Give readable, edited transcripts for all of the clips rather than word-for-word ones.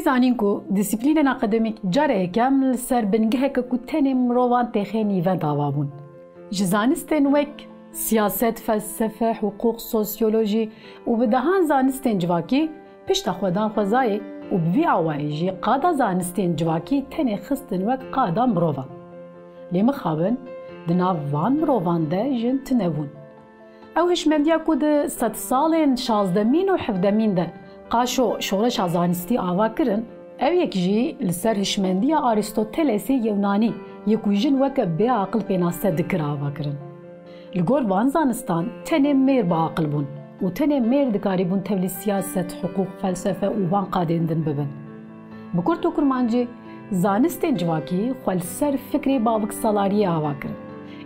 زانین کو دیسیپلین اکادمیک جاره کم سر بنگه که کتنی مروان تخنی و داوابون. جزانستن وک سیاست، فلسفه، حقوق، سوسیولوژی و بدهان زانستن جواکی پشت خودان خوزای و بوی عوایجی قادا زانستن جواکی تنی خستن وک قادا مروان. لیم خابن دناو وان مروان ده جن تنبون. او هشمندیا کو ده 100 سالین 16 و 17 ده قاشو شورش زانستی آوا کرن او یک جی لسر هشمندیا آریستوتلسی یونانی یکویجن وک به عقل پیناسته دکر آوا کرن. لگور وان زانستان تنه میر با عقل بون و تنه میر دکاری بون تولی سیاست، حقوق، فلسفه و وان قادندن ببن. بکر تو کرمانجی زانستین جواکی خوال سر فکری باوک سالاریه آوا کرن.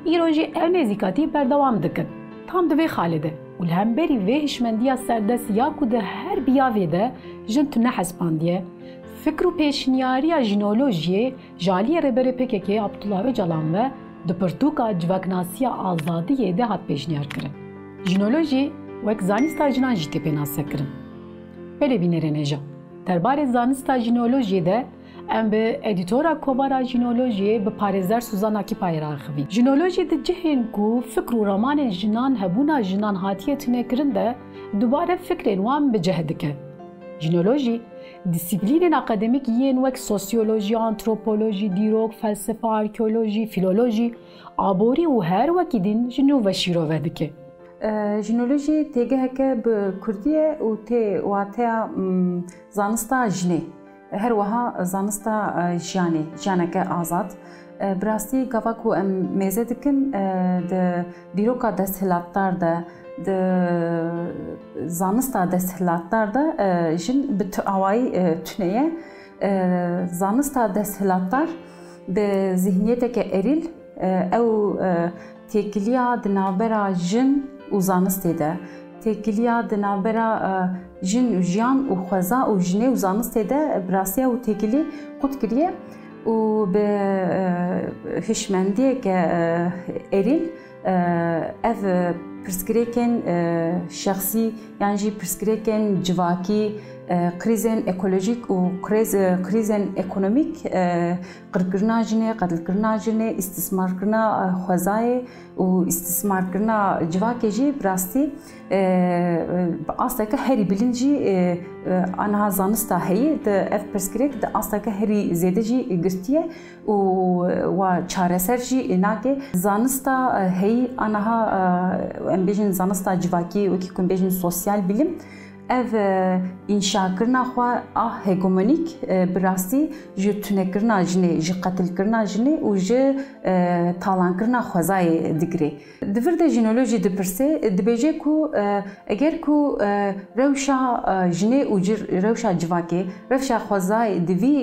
ایروژی او نزیکاتی بردوام دکن. tam دوی خالده و الهمبری وی هشمندیا سردست یا که ده هر بیاوی ده جن تونه حسپاندیه فکر و پیشنیاریا جنولوژیه جالی ربری پککی عبدالله öcalan و ده پرتوکا جوکناسیا آزادیه ده هات پیشنیار کرن. جنولوژی وک زانستا جنان جیتی پیناسه کرن. بله بینره نجا. درباره زانستا جنولوژیه ده ام به ادیتورا کوبارا جینولوژی به پارێزەر سوزانا کی پایرا خوی. جینولوژی د جهن کو فکر و رمان جنان هبونا جنان هاتیه تنکرین ده دوباره فکرین وام به جهدکه. جینولوژی دیسیپلین اکادمیک یین وک سوسیولوژی، آنتروپولوژی، دیروک، فلسفه، آرکئولوژی، فیلولوژی، آبوری و هر وکی دین جنو و شیرو ودکه. جینولوژی تیگه که به کردیه و تی واتیا زانستا جنه. هر وها زانستا جانه که آزاد براستی گفت که میزه دکن د دیروکا دستهلاتدار د زانستا دستهلاتدار ده جن به آوای تنیه زانستا دستهلاتدار به ذهنیت که اریل او تکلیا دنابرا جن و زانستی ده تکلیا دنابرا جن و جیان و خوزا و جنه و زانسته ده براسیا و تکلی قد کریه و به هشمندیه که اریل اف پرسکریکن شخصی یعنی جی پرسکریکن جواکی کریزن اکولوژیک و کریزن اکونومیک قرقرنا جنه قتلکرنا جنه استثمارکرنا خوزای و استثمارکرنا جواکی جی براستی اصلا که هری بلنجی آنها زانستا هی د اف پرسکریک د اصلا که هری زیده جی گرتیه و چارەسەر جی ناکه زانستا هی آنها ام بیجن زانستا جواکی و کی کم بیجن سوسیال بیلم ev inşakirna xwe a hegemonik birastî ji tunekirina jinê ji qetilkirina jinê û ji talankirina xwezayê digire. Divir de jinolojî dipirse dibêje ku eger ku rewşa jinê û rewşa civakê rewşa xwezayê di vî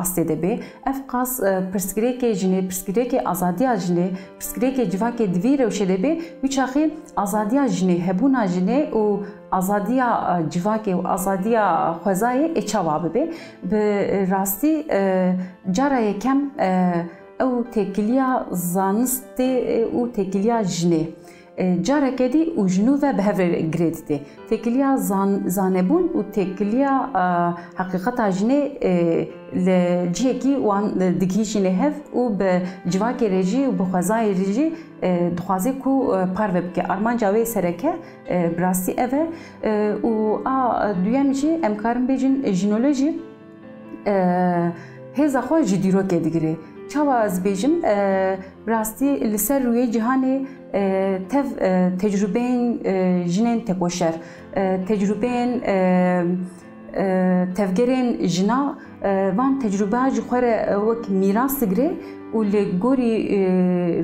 astê de bê ev qas pirsgirêkê jinê pirsgirêkê azadiya jinê pirsgirêkê civakê di vî rewşê de bê wî çaxê azadiya jinê hebûna jinê û azadiya civakê û azadiya xwezayê eçava bibe bi rastî cara yekem ew têkiliya zanistê û têkiliya jinê careke dî û jinû ve bi hev re girê dide têkiliya zanebûn û têkiliya heqîqeta jinê li cihekî wan digihîşîne hev û bi civakê re jî û bi xwezayê re jî dixwaze ku parve bike armanca wê sereke bi rastî ev e û a duyem jî em karin bêjin jinolojî hêza xwe ji dîrokê digire. Çawa ez bêjim bi rastî li ser rûyê cîhanê tev tecrübeyên jinên tekoşer tecrübeyên tevgerên jina van tecrübeya ji xwe re wek mîras digire û li gorî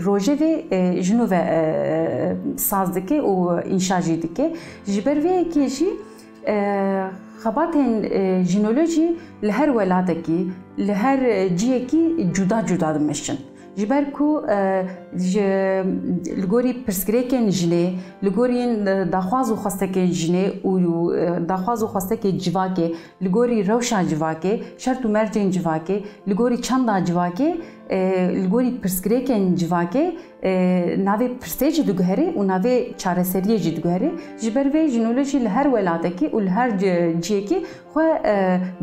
rojevê jinû ve saz dike û înşa jî dike. Ji ber vê yekê jî xebatên jinolojî li her welatekî li her ciyekî cuda cuda dimeşin. جبر کو لگوری پرسکریکن جنه لگوری دخواز و خواسته که جنه و دخواز و خواسته که جواکه لگوری روشا جواکه شرط و مرجن جواکه لگوری چندا جواکه لگوری پرسکریکن جواکه ناوی پرسیج دگهره و ناوی چارەسەریە جی دگهره جبر وی جنولوژی لهر ولاتکی و لهر جیکی خو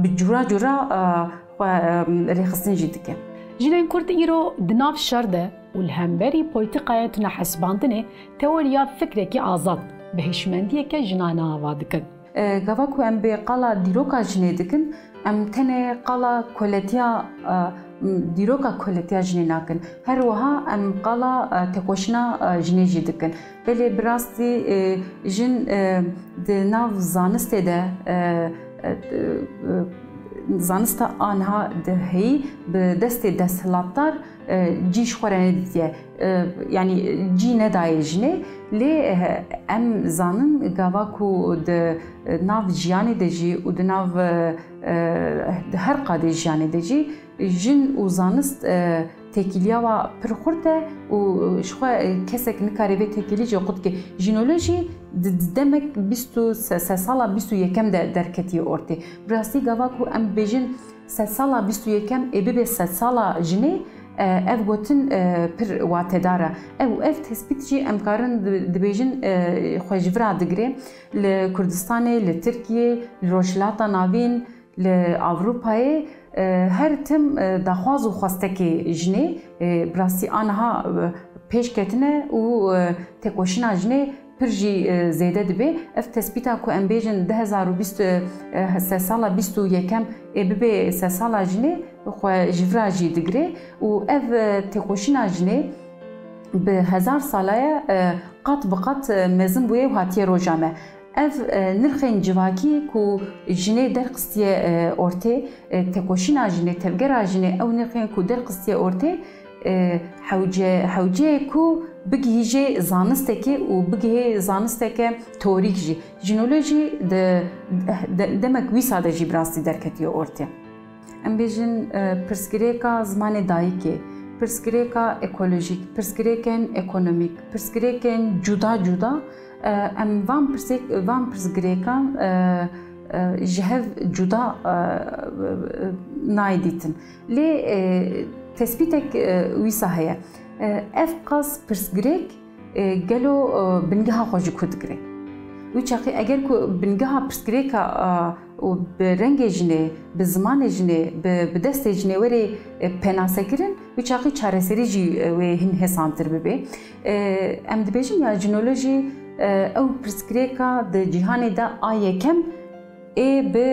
بجورا جورا خو رخصتن جی دکه جنین کرد ایرو دناف شرده و الهمبری پولیتیقایت نحسباندنه تئوریا فکرکی آزاد به هشمندیه که جنانا آوادکن. گاوا کو ام به قلا دیروکا جنه دکن ام تنه قلا کولتیا دیروکا کولتیا جنه ناکن هر وها ام قلا تکوشنا جنه جی دکن بله براستی جن دناف زانسته ده زانستا آنها دهی به دست دستلاتار جیش خورنه دیه یعنی جی ندای جنه لی ام زانن گاوا کو د ناو جیانی دجی و د ناو هر قاده جیانی دجی جن و زانست تکیلیا و پرخورده و شخوا کسک نکاری به تکیلی جا قد که جینولوژی دمک 23 سالا 21 درکتی ارتی براستی گاوا کو ام بیجن 3 سالا 21 ابی 3 سالا جنه ev gotin pir watedara ev tespit jî em karin dibêjin xwejivira digire li Kurdistanê li Tirkiye li Rojhilata Navîn li Avrupayê her tim daxwaz û xwastekê jinê birastî aniha pêşketine û têkoşîna jinê pir jî zêde dibe ev tespîta ku em bêjin 2023 sala 21 bibe 3 sala jinê xwejivira jî digire û ev têkoşîna jinê bi 1000 salaya qat bi qat mezin bûye û hatiye roja me ev nirxên civakî ku jinê derxistiye ortê têkoşîna jinê tevgera jinê ew nirxên ku derxistiye ortê hewceyê ku bigihîje zanistekê û bigihê zanisteke torîk jî jinolojî demek wî sade jî birastî derketiye ortê em bêjin pirsgirêka zimanê dayîkê pirsgirêka ekolojîk pirsgirêkên ekonomîk pirsgirêkên cuda cuda em van pirsgirêkan ji hev cuda nayê dîtin lê tespîtek wîsa heye ev qas pirsgirêk gelo bingeha xwe jî ku digire wî çaxî eger ku bingeha pirsgirêka û bi rengê jinê bi zimanê jinê bi destê jinê werê penasekirin wî çaxî çareserî jî wê hin hesantir bibe em dibêjin ya jinolojî ew pirsgirêka di cîhanê de a yekem ê bi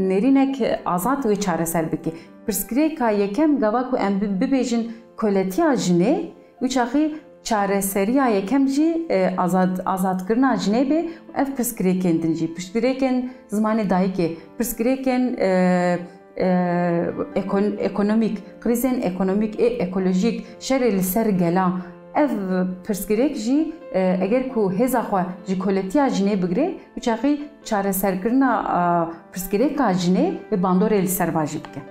nêrînek azad wê çareser bike pirsgirêka yekem gava ku em bibêjin koletiya jinê wî çaxî çareseriya yekem jî azadkirina jinê bê ev pirsgirêkên din jî pirsgirêkên zimanê dayîkê pirsgirêkên ekonomîk krîzên ekonomîk ê ekolojîk şerê li ser gela ev pirsgirêk jî eger ku hêza xwe ji koletiya jinê bigire wî çaxî çareserkirina pirsgirêka jinê bi bandorê li ser vajî bike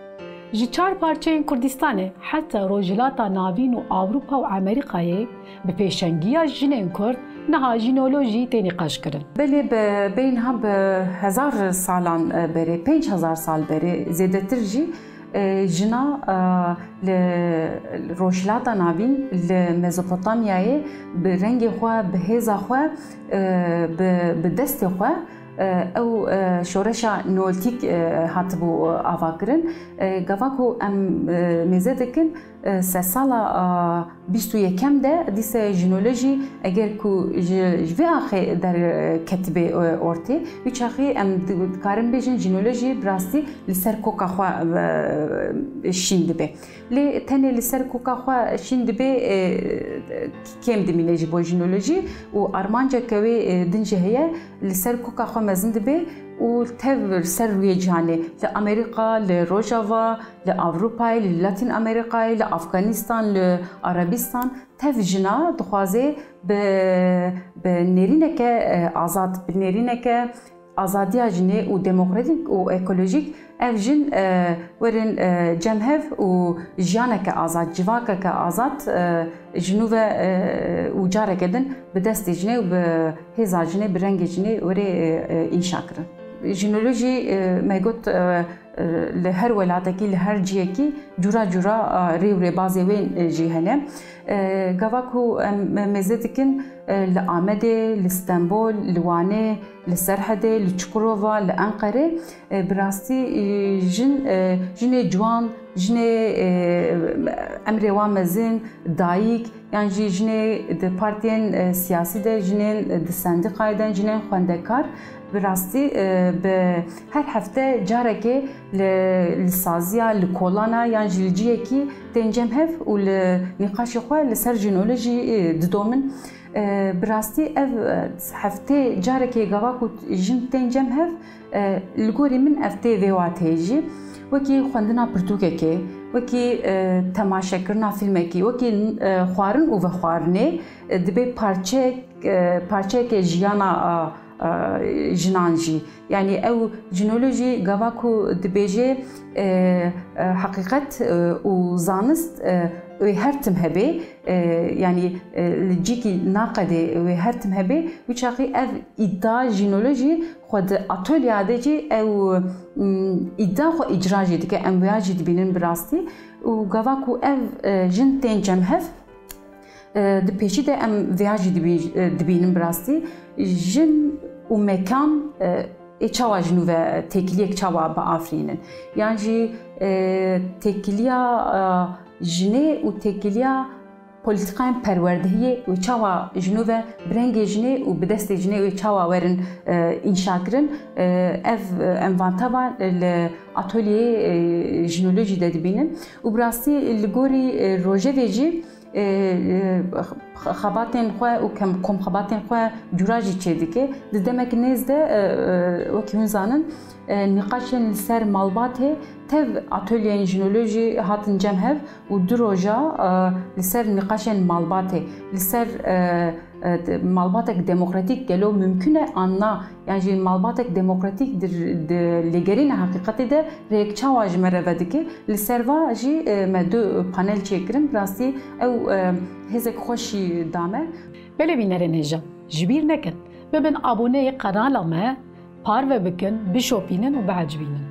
ji çar parçeyên Kurdistanê heta Rojhilata Navîn û Awropa û Amerîkayê bi pêşengiya jinên Kurd niha jinolojî tê nîqaşkirin. Belê bênha bi 1000 salan berê 5000 sal berê zêdetir jî jina li Rojhilata Navîn li Mezopotamyayê bi rengê xwe bi hêza xwe bi destê xwe ew şoreşa neolîtîk hatibû avakirin gava ku em mêze dikin se sala 21 de dîse jinolojî eger ku ji vê axê derketibê ortê wî çaxî em dikarin bêjin jinolojî bi rastî li ser koka xwe şîn dibe lê tenê li ser koka xwe şîn dibe kêm dimîne ji bo jinolojî û armanceke wê din jî heye li ser koka xwe mezin dibe û tev ser rûyê cîhanê li Amerîka, li Rojava, li Avrupayê, li Latin Amerîkayê, li Afganistan, li Arabistan tev jina dixwaze bi nêrîneke azad, bi nêrîneke azadiya jine û demokratîk û ekolojîk ev jin werin cemhev û jiyaneke azad, civakeke azad ji nû ve û careke din bi destê jinê û bi hêza jinê bi rengê jinê werê înşa kirin. Jinolojî me got li her welatekî li her ciyekî cura cura rê û rêbazê wê jî hene. Gava ku em mêze dikin li Amedê, li Stenbol, li Wanê, li Serhedê, li Çukurova, li Enqerê bi rastî jinê ciwan, jinê em rêwan mezin, dayîk yan jî jinê di partiyên siyasî de, jinên di sendîqayê de, jinên xwendekar bi rastî bi her hefte carekê li saziya, li kolana yan jî li ciyekî tên cemhev û li nîqaşê xwe li ser jinolojî didomin. Bi rastî ev heftê carekê gava ku jin tên cemhev li gorî min ev tê vê wa tê jî wekî xwendina pirtûkekê, wekî temaşekirina fîlmekî, wekî xwarin û vexwarinê dibe parçeyekê jiyana jinan jî. Yani ew jinolojî gava ku dibêje heqîqet û zanist wê her tim hebe, yani li cîkî naqedê wê her tim hebe, wî çaxî ev îddia jinolojî xwe di atölyeya de jî ew îddia xwe îcra jî dike, em wêya jî dibînin bi rastî û gava ku ev jin tên cemhev di pêşî de em vêya jî dibînin bi rastî jin û mekan çawa jin û ve têkiliyek çawa biafrînin. Yan jî têkiliya jinê û têkiliya polîtikayên perwerdehiyê wê çawa jin û ve bi rengê jinê û bi destê jinê wê çawa werin înşa kirin. Ev em vantava li atölyeyê jinolojî de dibînin û bi rastî li gorî rojevê jî xebatên xwe û komxebatên xwe cura jî çê dike. Di demek nêz de wekî hûn zanin nîqaşên li ser malbatê tev atölyeyên jinolojî hatin cemhev û du roja li ser nîqaşên malbatê li ser malbatek demokratîk gelo mümkün e anna, yani jî malbatek demokratîk di lêgerîna heqîqetê de rêk çawa ji me re vedike. Li ser va jî me du panel çêkirin, rastî ew hêzek xweşî dame. Belê bînerên hêja ji bîr nekin, bibin aboneyê kanala me, parve bikin, bişopînin û behecbînin.